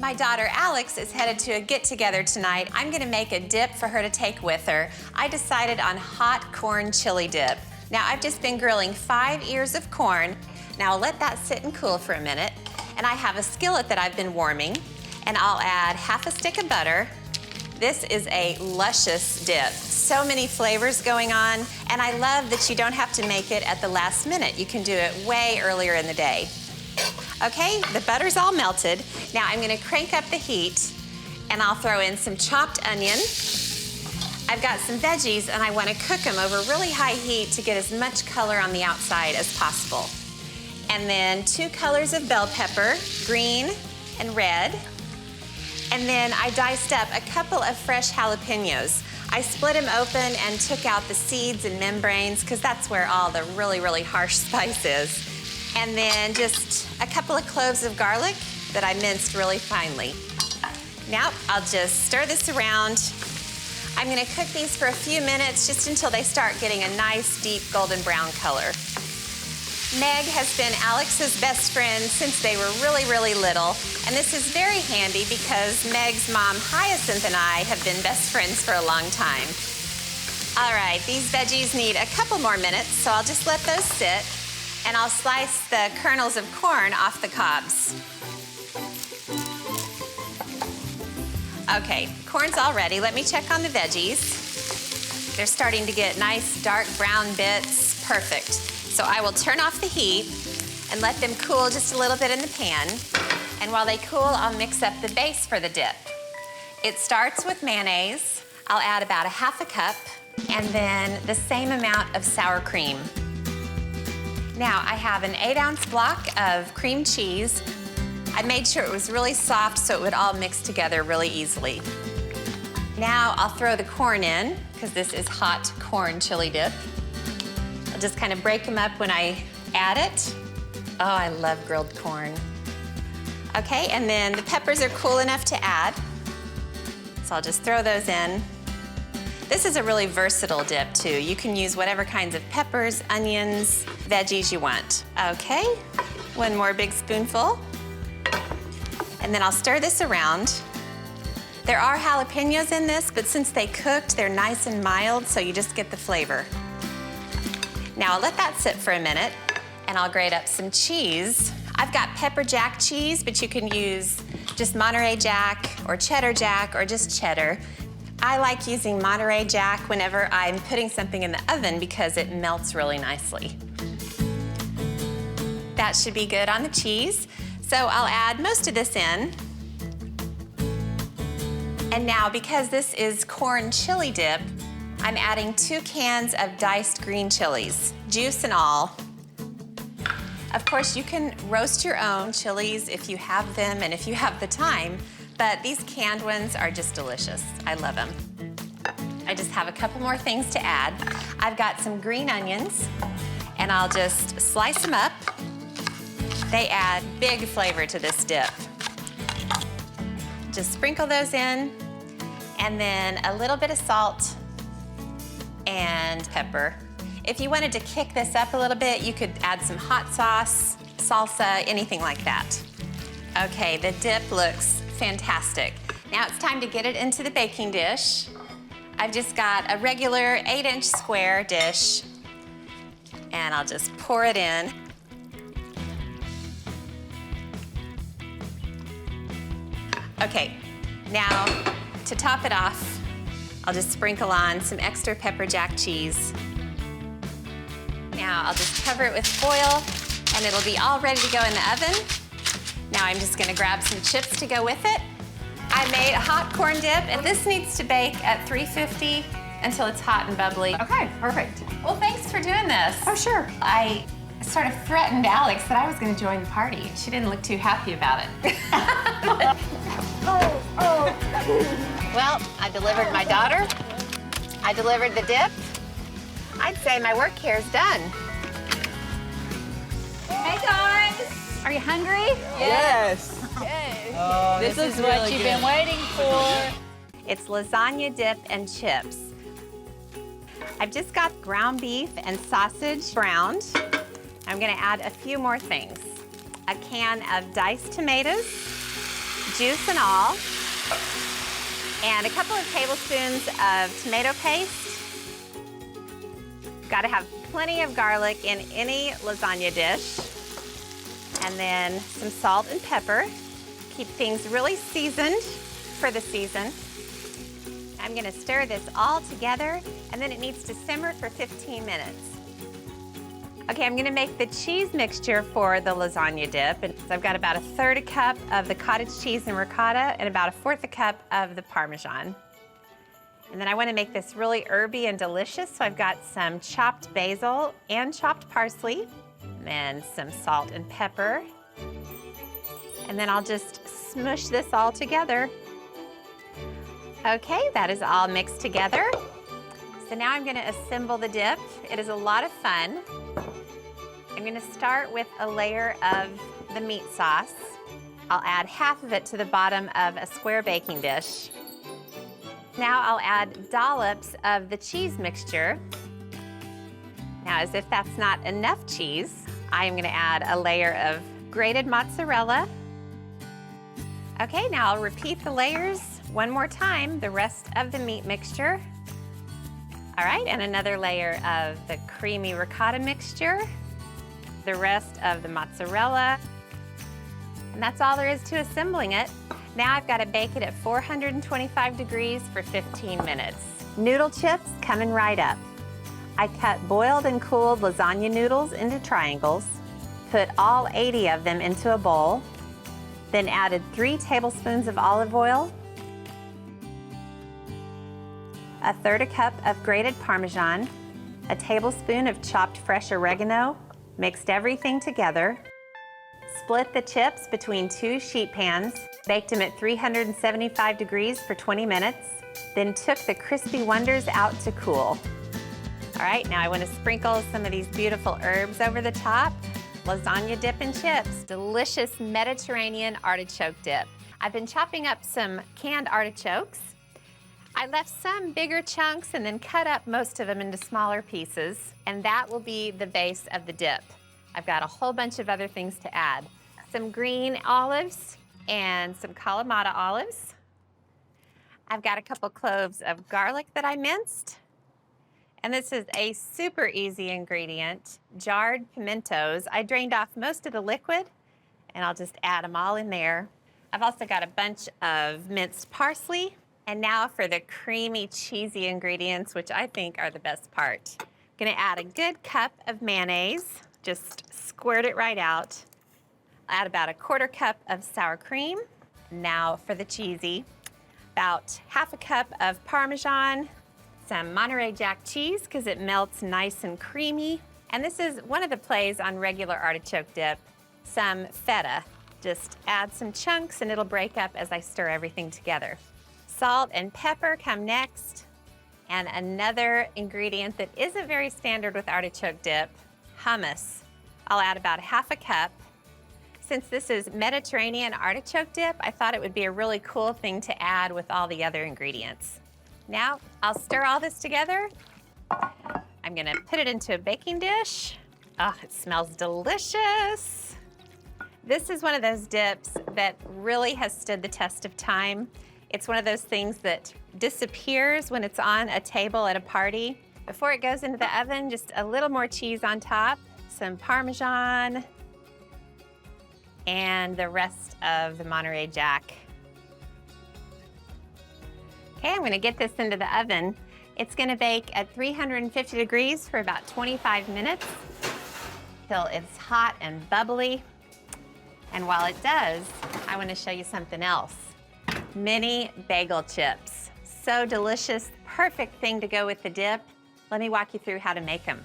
My daughter Alex is headed to a get-together tonight. I'm gonna make a dip for her to take with her. I decided on hot corn chili dip. Now, I've just been grilling 5 ears of corn. Now, I'll let that sit and cool for a minute. And I have a skillet that I've been warming, and I'll add half a stick of butter. This is a luscious dip. So many flavors going on, and I love that you don't have to make it at the last minute. You can do it way earlier in the day. Okay, the butter's all melted. Now I'm gonna crank up the heat, and I'll throw in some chopped onion. I've got some veggies, and I wanna cook them over really high heat to get as much color on the outside as possible. And then 2 colors of bell pepper, green and red. And then I diced up a couple of fresh jalapeños. I split them open and took out the seeds and membranes because that's where all the really, really harsh spice is. And then just a couple of cloves of garlic that I minced really finely. Now I'll just stir this around. I'm gonna cook these for a few minutes just until they start getting a nice deep golden brown color. Meg has been Alex's best friend since they were really, really little, and this is very handy because Meg's mom, Hyacinth, and I have been best friends for a long time. All right, these veggies need a couple more minutes, so I'll just let those sit, and I'll slice the kernels of corn off the cobs. Okay, corn's all ready. Let me check on the veggies. They're starting to get nice dark brown bits. Perfect. So I will turn off the heat and let them cool just a little bit in the pan. And while they cool, I'll mix up the base for the dip. It starts with mayonnaise. I'll add about 1/2 cup, and then the same amount of sour cream. Now I have an 8-ounce block of cream cheese. I made sure it was really soft so it would all mix together really easily. Now I'll throw the corn in, because this is hot corn chili dip. I'll just kind of break them up when I add it. Oh, I love grilled corn. Okay, and then the peppers are cool enough to add. So I'll just throw those in. This is a really versatile dip too. You can use whatever kinds of peppers, onions, veggies you want. Okay, 1 more big spoonful. And then I'll stir this around. There are jalapeños in this, but since they cooked, they're nice and mild, so you just get the flavor. Now I'll let that sit for a minute, and I'll grate up some cheese. I've got pepper jack cheese, but you can use just Monterey Jack or cheddar jack or just cheddar. I like using Monterey Jack whenever I'm putting something in the oven because it melts really nicely. That should be good on the cheese. So I'll add most of this in. And now, because this is corn chili dip, I'm adding 2 cans of diced green chilies, juice and all. Of course, you can roast your own chilies if you have them and if you have the time, but these canned ones are just delicious. I love them. I just have a couple more things to add. I've got some green onions, and I'll just slice them up. They add big flavor to this dip. Just sprinkle those in, and then a little bit of salt and pepper. If you wanted to kick this up a little bit, you could add some hot sauce, salsa, anything like that. Okay, the dip looks fantastic. Now it's time to get it into the baking dish. I've just got a regular 8-inch square dish, and I'll just pour it in. Okay, now to top it off, I'll just sprinkle on some extra pepper jack cheese. Now I'll just cover it with foil, and it'll be all ready to go in the oven. Now I'm just gonna grab some chips to go with it. I made a hot corn dip, and this needs to bake at 350 until it's hot and bubbly. Okay, perfect. Well, thanks for doing this. Oh, sure. I sort of threatened Alex that I was gonna join the party. She didn't look too happy about it. Well, I delivered my daughter. I delivered the dip. I'd say my work here is done. Hey, guys. Are you hungry? Yes. Okay. Oh, this is what really you've good. been waiting for. It's lasagna dip and chips. I've just got ground beef and sausage browned. I'm gonna add a few more things. A can of diced tomatoes, juice and all, and a couple of tablespoons of tomato paste. Got to have plenty of garlic in any lasagna dish. And then some salt and pepper. Keep things really seasoned for the season. I'm gonna stir this all together, and then it needs to simmer for 15 minutes. Okay, I'm gonna make the cheese mixture for the lasagna dip. And so I've got about 1/3 cup of the cottage cheese and ricotta and about 1/4 cup of the Parmesan. And then I wanna make this really herby and delicious, so I've got some chopped basil and chopped parsley, and then some salt and pepper. And then I'll just smush this all together. Okay, that is all mixed together. So now I'm gonna assemble the dip. It is a lot of fun. I'm gonna start with a layer of the meat sauce. I'll add half of it to the bottom of a square baking dish. Now I'll add dollops of the cheese mixture. Now, as if that's not enough cheese, I am gonna add a layer of grated mozzarella. Okay, now I'll repeat the layers one more time, the rest of the meat mixture. All right, and another layer of the creamy ricotta mixture, the rest of the mozzarella, and that's all there is to assembling it. Now I've got to bake it at 425 degrees for 15 minutes. Noodle chips coming right up. I cut boiled and cooled lasagna noodles into triangles, put all 80 of them into a bowl, then added 3 tablespoons of olive oil, 1/3 cup of grated Parmesan, a tablespoon of chopped fresh oregano, mixed everything together, split the chips between 2 sheet pans, baked them at 375 degrees for 20 minutes, then took the crispy wonders out to cool. All right, now I want to sprinkle some of these beautiful herbs over the top. Lasagna dip and chips, delicious Mediterranean artichoke dip. I've been chopping up some canned artichokes. I left some bigger chunks and then cut up most of them into smaller pieces, and that will be the base of the dip. I've got a whole bunch of other things to add. Some green olives and some Kalamata olives. I've got a couple cloves of garlic that I minced. And this is a super easy ingredient, jarred pimentos. I drained off most of the liquid, and I'll just add them all in there. I've also got a bunch of minced parsley. And now for the creamy, cheesy ingredients, which I think are the best part. I'm gonna add a good cup of mayonnaise, just squirt it right out. I'll add about 1/4 cup of sour cream. Now for the cheesy, about 1/2 cup of Parmesan, some Monterey Jack cheese because it melts nice and creamy. And this is one of the plays on regular artichoke dip, some feta. Just add some chunks and it'll break up as I stir everything together. Salt and pepper come next. And another ingredient that isn't very standard with artichoke dip, hummus. I'll add about 1/2 cup. Since this is Mediterranean artichoke dip, I thought it would be a really cool thing to add with all the other ingredients. Now, I'll stir all this together. I'm gonna put it into a baking dish. Oh, it smells delicious. This is one of those dips that really has stood the test of time. It's one of those things that disappears when it's on a table at a party. Before it goes into the oven, just a little more cheese on top, some Parmesan, and the rest of the Monterey Jack. Okay, I'm gonna get this into the oven. It's gonna bake at 350 degrees for about 25 minutes till it's hot and bubbly. And while it does, I wanna show you something else. Mini bagel chips. So delicious, perfect thing to go with the dip. Let me walk you through how to make them.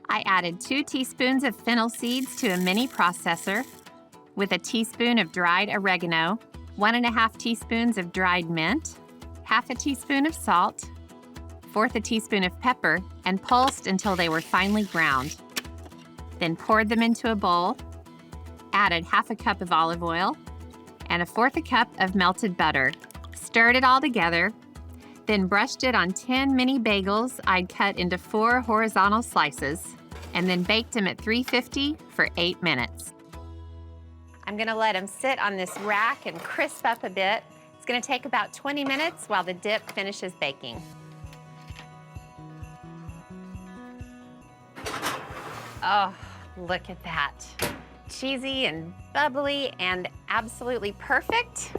I added 2 teaspoons of fennel seeds to a mini processor with a teaspoon of dried oregano, 1½ teaspoons of dried mint, 1/2 teaspoon of salt, 1/4 teaspoon of pepper, and pulsed until they were finely ground. Then poured them into a bowl, added 1/2 cup of olive oil, and 1/4 cup of melted butter. Stirred it all together, then brushed it on 10 mini bagels I'd cut into 4 horizontal slices, and then baked them at 350 for 8 minutes. I'm I'm gonna let them sit on this rack and crisp up a bit. It's gonna take about 20 minutes while the dip finishes baking. Oh, look at that. Cheesy and bubbly and absolutely perfect.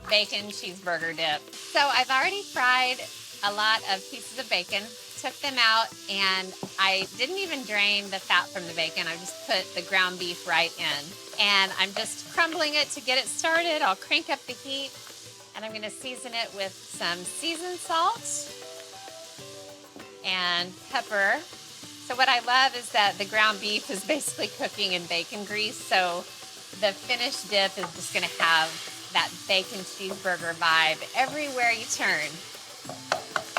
Bacon cheeseburger dip. So I've already fried a lot of pieces of bacon, took them out, and I didn't even drain the fat from the bacon. I just put the ground beef right in. And I'm just crumbling it to get it started. I'll crank up the heat, and I'm gonna season it with some seasoned salt and pepper. So what I love is that the ground beef is basically cooking in bacon grease, so the finished dip is just gonna have that bacon cheeseburger vibe everywhere you turn.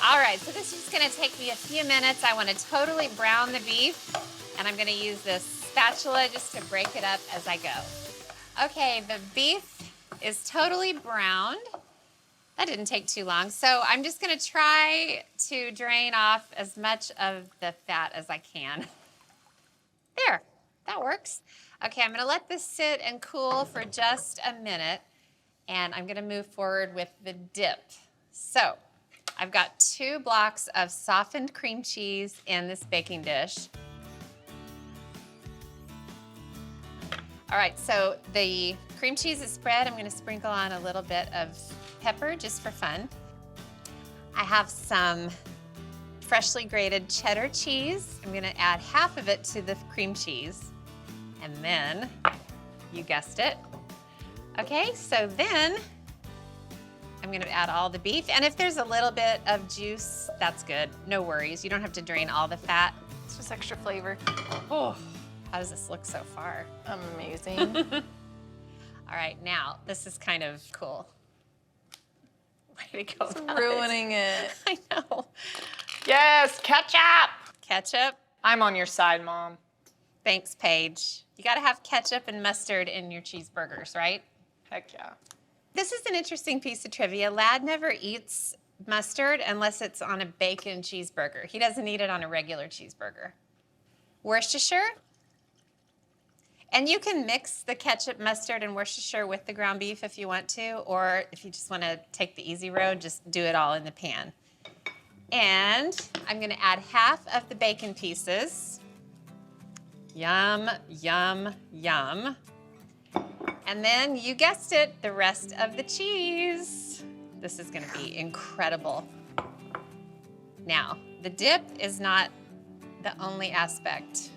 All right, so this is just gonna take me a few minutes. I wanna totally brown the beef, and I'm gonna use this spatula just to break it up as I go. Okay, the beef is totally browned. That didn't take too long. So I'm just gonna try to drain off as much of the fat as I can. There, that works. Okay, I'm gonna let this sit and cool for just a minute, and I'm gonna move forward with the dip. So I've got 2 blocks of softened cream cheese in this baking dish. All right, so the cream cheese is spread. I'm gonna sprinkle on a little bit of pepper just for fun. I have some freshly grated cheddar cheese. I'm gonna add half of it to the cream cheese. And then, you guessed it. Okay, so then I'm gonna add all the beef. And if there's a little bit of juice, that's good. No worries, you don't have to drain all the fat. It's just extra flavor. Oh, how does this look so far? Amazing. All right, now, this is kind of cool. Way to go, It's Alex. ruining it. I know. Yes, ketchup. Ketchup. I'm on your side, Mom. Thanks, Paige. You gotta have ketchup and mustard in your cheeseburgers, right? Heck yeah. This is an interesting piece of trivia. Lad never eats mustard unless it's on a bacon cheeseburger. He doesn't eat it on a regular cheeseburger. Worcestershire. And you can mix the ketchup, mustard, and Worcestershire with the ground beef if you want to, or if you just want to take the easy road, just do it all in the pan. And I'm going to add half of the bacon pieces. Yum, yum, yum. And then, you guessed it, the rest of the cheese. This is going to be incredible. Now, the dip is not the only aspect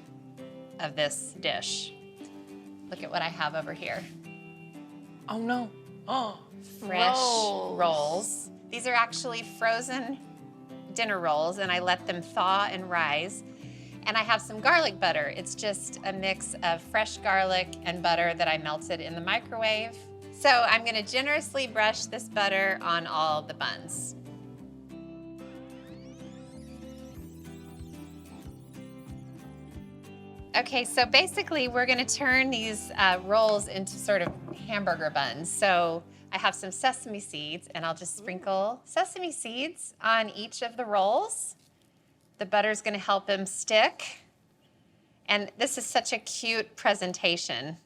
of this dish. Look at what I have over here. Oh no. Oh, Fresh rolls. These are actually frozen dinner rolls, and I let them thaw and rise. And I have some garlic butter. It's just a mix of fresh garlic and butter that I melted in the microwave. So I'm gonna generously brush this butter on all the buns. Okay, so basically we're gonna turn these rolls into sort of hamburger buns. So I have some sesame seeds, and I'll just sprinkle sesame seeds on each of the rolls. The butter's gonna help them stick. And this is such a cute presentation.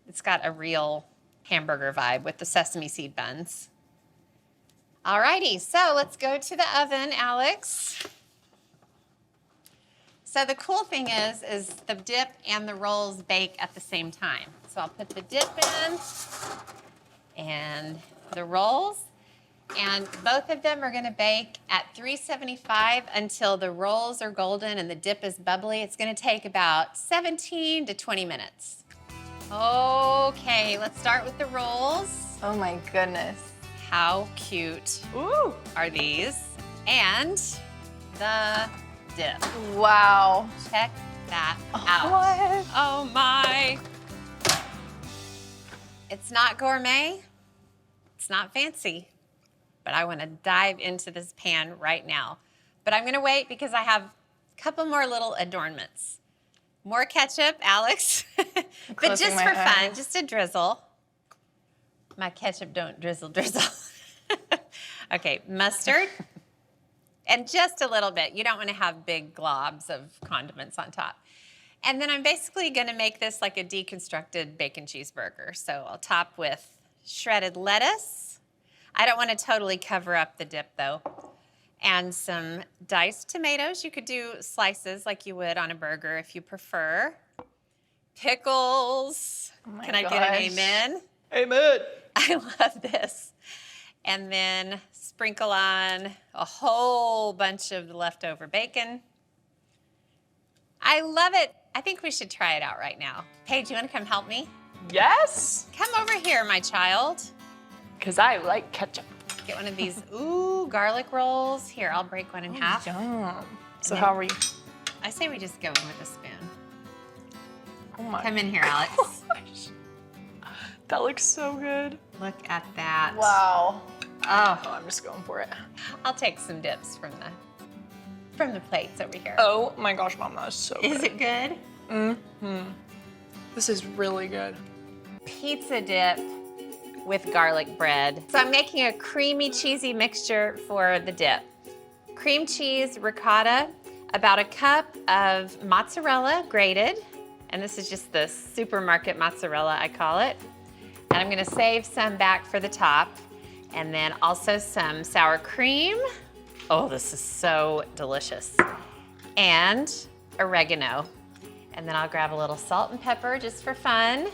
It's got a real hamburger vibe with the sesame seed buns. Alrighty, so let's go to the oven, Alex. So the cool thing is the dip and the rolls bake at the same time. So I'll put the dip in and the rolls, and both of them are gonna bake at 375 until the rolls are golden and the dip is bubbly. It's gonna take about 17 to 20 minutes. Okay, let's start with the rolls. Oh my goodness. How cute Ooh. are these? And the dip. Wow. Check that out. What? Oh my. It's not gourmet, it's not fancy, but I wanna dive into this pan right now. But I'm gonna wait because I have a couple more little adornments. More ketchup, Alex, but just for fun, just a drizzle. My ketchup don't drizzle. Okay, mustard. And just a little bit. You don't want to have big globs of condiments on top. And then I'm basically gonna make this like a deconstructed bacon cheeseburger. So I'll top with shredded lettuce. I don't wanna totally cover up the dip though. And some diced tomatoes. You could do slices like you would on a burger if you prefer. Pickles. Oh Can I get an amen? Amen. I love this. And then sprinkle on a whole bunch of the leftover bacon. I love it. I think we should try it out right now. Paige, you want to come help me? Yes. Come over here, my child. Because I like ketchup. Get one of these, ooh, garlic rolls. Here, I'll break one in half. Yum. So then- how are we? I say we just go in with a spoon. Oh my Come in here, Alex. gosh. That looks so good. Look at that. Wow. Oh, Oh, I'm just going for it. I'll take some dips from the plates over here. Oh my gosh, Mom, that is so good. Is it good? Mm-hmm. This is really good. Pizza dip with garlic bread. So I'm making a creamy, cheesy mixture for the dip. Cream cheese, ricotta, about a cup of mozzarella grated, and this is just the supermarket mozzarella, I call it. And I'm gonna save some back for the top, and then also some sour cream. Oh, this is so delicious. And oregano. And then I'll grab a little salt and pepper just for fun.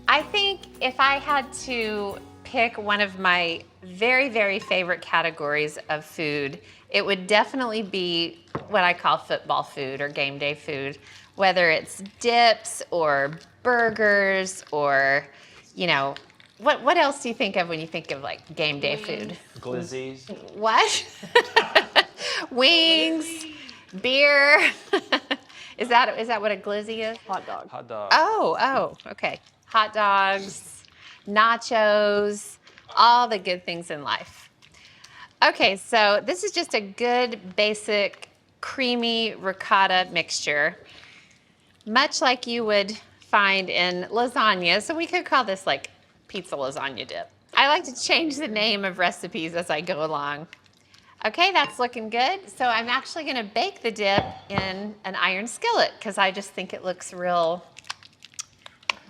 I think if I had to pick one of my very, very favorite categories of food, it would definitely be what I call football food or game day food, whether it's dips or burgers or, you know, what else do you think of when you think of like game day food? Glizzies. What? Wings, beer. Is that what a glizzy is? Hot dog. Hot dog. Oh, okay. Hot dogs, nachos, all the good things in life. Okay, so this is just a good basic creamy ricotta mixture, much like you would find in lasagna. So we could call this like pizza lasagna dip. I like to change the name of recipes as I go along. Okay, that's looking good. So I'm actually gonna bake the dip in an iron skillet because I just think it looks real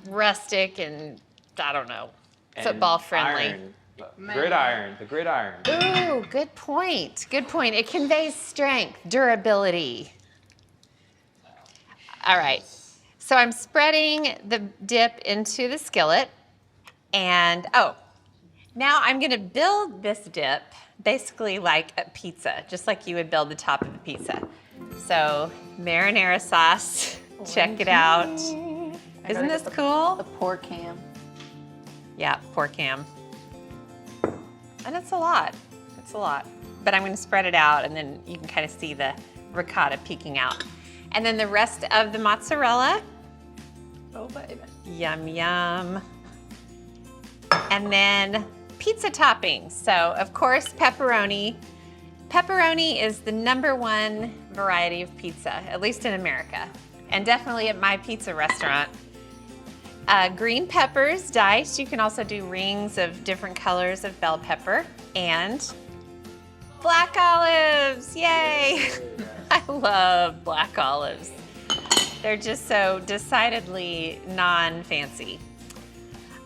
rustic and, I don't know, And football friendly. Iron. Gridiron, the gridiron. Ooh, good point, good point. It conveys strength, durability. All right, so I'm spreading the dip into the skillet and, now I'm gonna build this dip basically like a pizza, just like you would build the top of a pizza. So marinara sauce, check it out. Isn't this cool? The pork ham. Yeah, pork ham. And it's a lot, But I'm gonna spread it out and then you can kind of see the ricotta peeking out. And then the rest of the mozzarella. Oh, baby. Yum, yum. And then pizza toppings. So of course, pepperoni. Pepperoni is the #1 variety of pizza, at least in America, and definitely at my pizza restaurant. Green peppers diced. You can also do rings of different colors of bell pepper. And black olives, yay! I love black olives. They're just so decidedly non-fancy.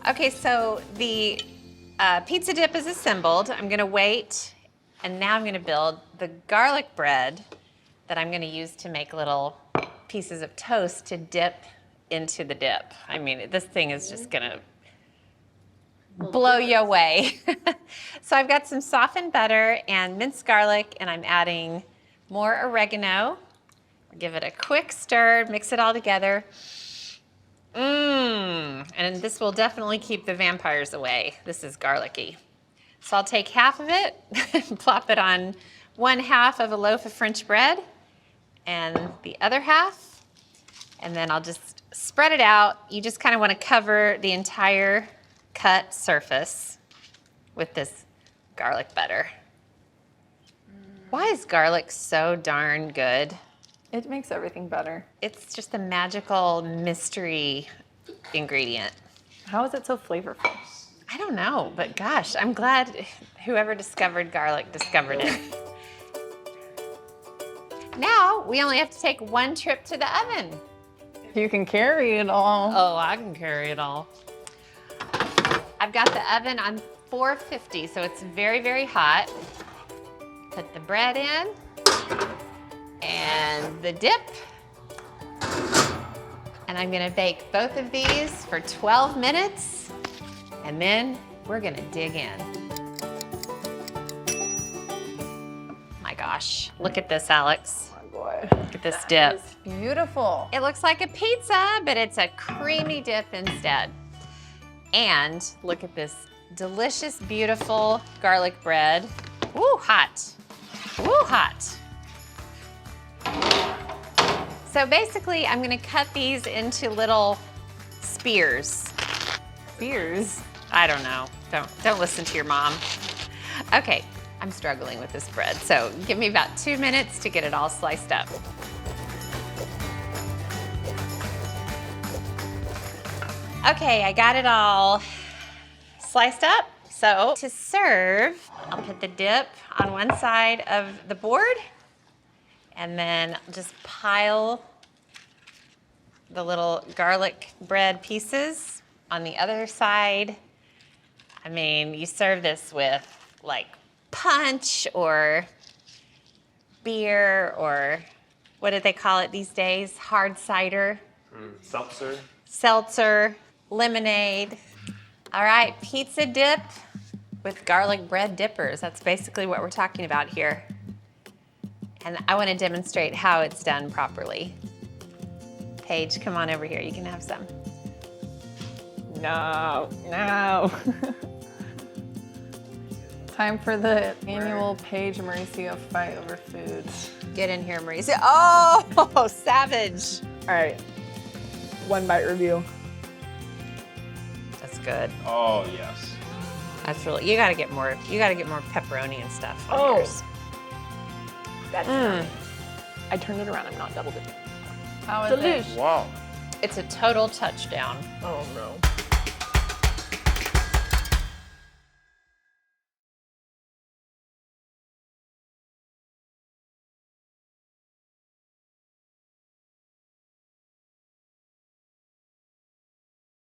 Okay, so the pizza dip is assembled. I'm gonna wait, and now I'm gonna build the garlic bread that I'm gonna use to make little pieces of toast to dip into the dip. I mean, this thing is just gonna blow you away. So I've got some softened butter and minced garlic, and I'm adding more oregano. Give it a quick stir, mix it all together. And this will definitely keep the vampires away. This is garlicky. So I'll take half of it and plop it on 1/2 of a loaf of French bread and the other half. And then I'll just spread it out. You just kind of want to cover the entire cut surface with this garlic butter. Why is garlic so darn good? It makes everything better. It's just a magical mystery ingredient. How is it so flavorful? I don't know, but gosh, I'm glad whoever discovered garlic discovered it. Now we only have to take one trip to the oven. You can carry it all. Oh, I can carry it all. I've got the oven on 450, so it's very, very hot. Put the bread in and the dip. And I'm gonna bake both of these for 12 minutes, and then we're gonna dig in. My gosh, look at this, Alex. Oh boy. Look at this dip. It's beautiful. It looks like a pizza, but it's a creamy dip instead. And look at this delicious, beautiful garlic bread. Woo, hot. Woo, hot. So basically, I'm gonna cut these into little spears. Spears. I don't know. Don't listen to your mom. Okay, I'm struggling with this bread, so give me about 2 minutes to get it all sliced up. Okay, I got it all sliced up. So to serve, I'll put the dip on one side of the board and then just pile the little garlic bread pieces on the other side. I mean, you serve this with like punch or beer or what do they call it these days? Hard cider. Seltzer. Seltzer, lemonade. All right, pizza dip with garlic bread dippers. That's basically what we're talking about here. And I want to demonstrate how it's done properly. Paige, come on over here. You can have some. No, no. Time for the annual Paige Mauricio fight over food. Get in here, Mauricio. Oh, savage. All right, 1 bite review. That's good. Oh yes. That's really, you gotta get more pepperoni and stuff on Oh. yours. That's nice. I turned it around. I'm not double dipping. How is Wow. It's a total touchdown. Oh no.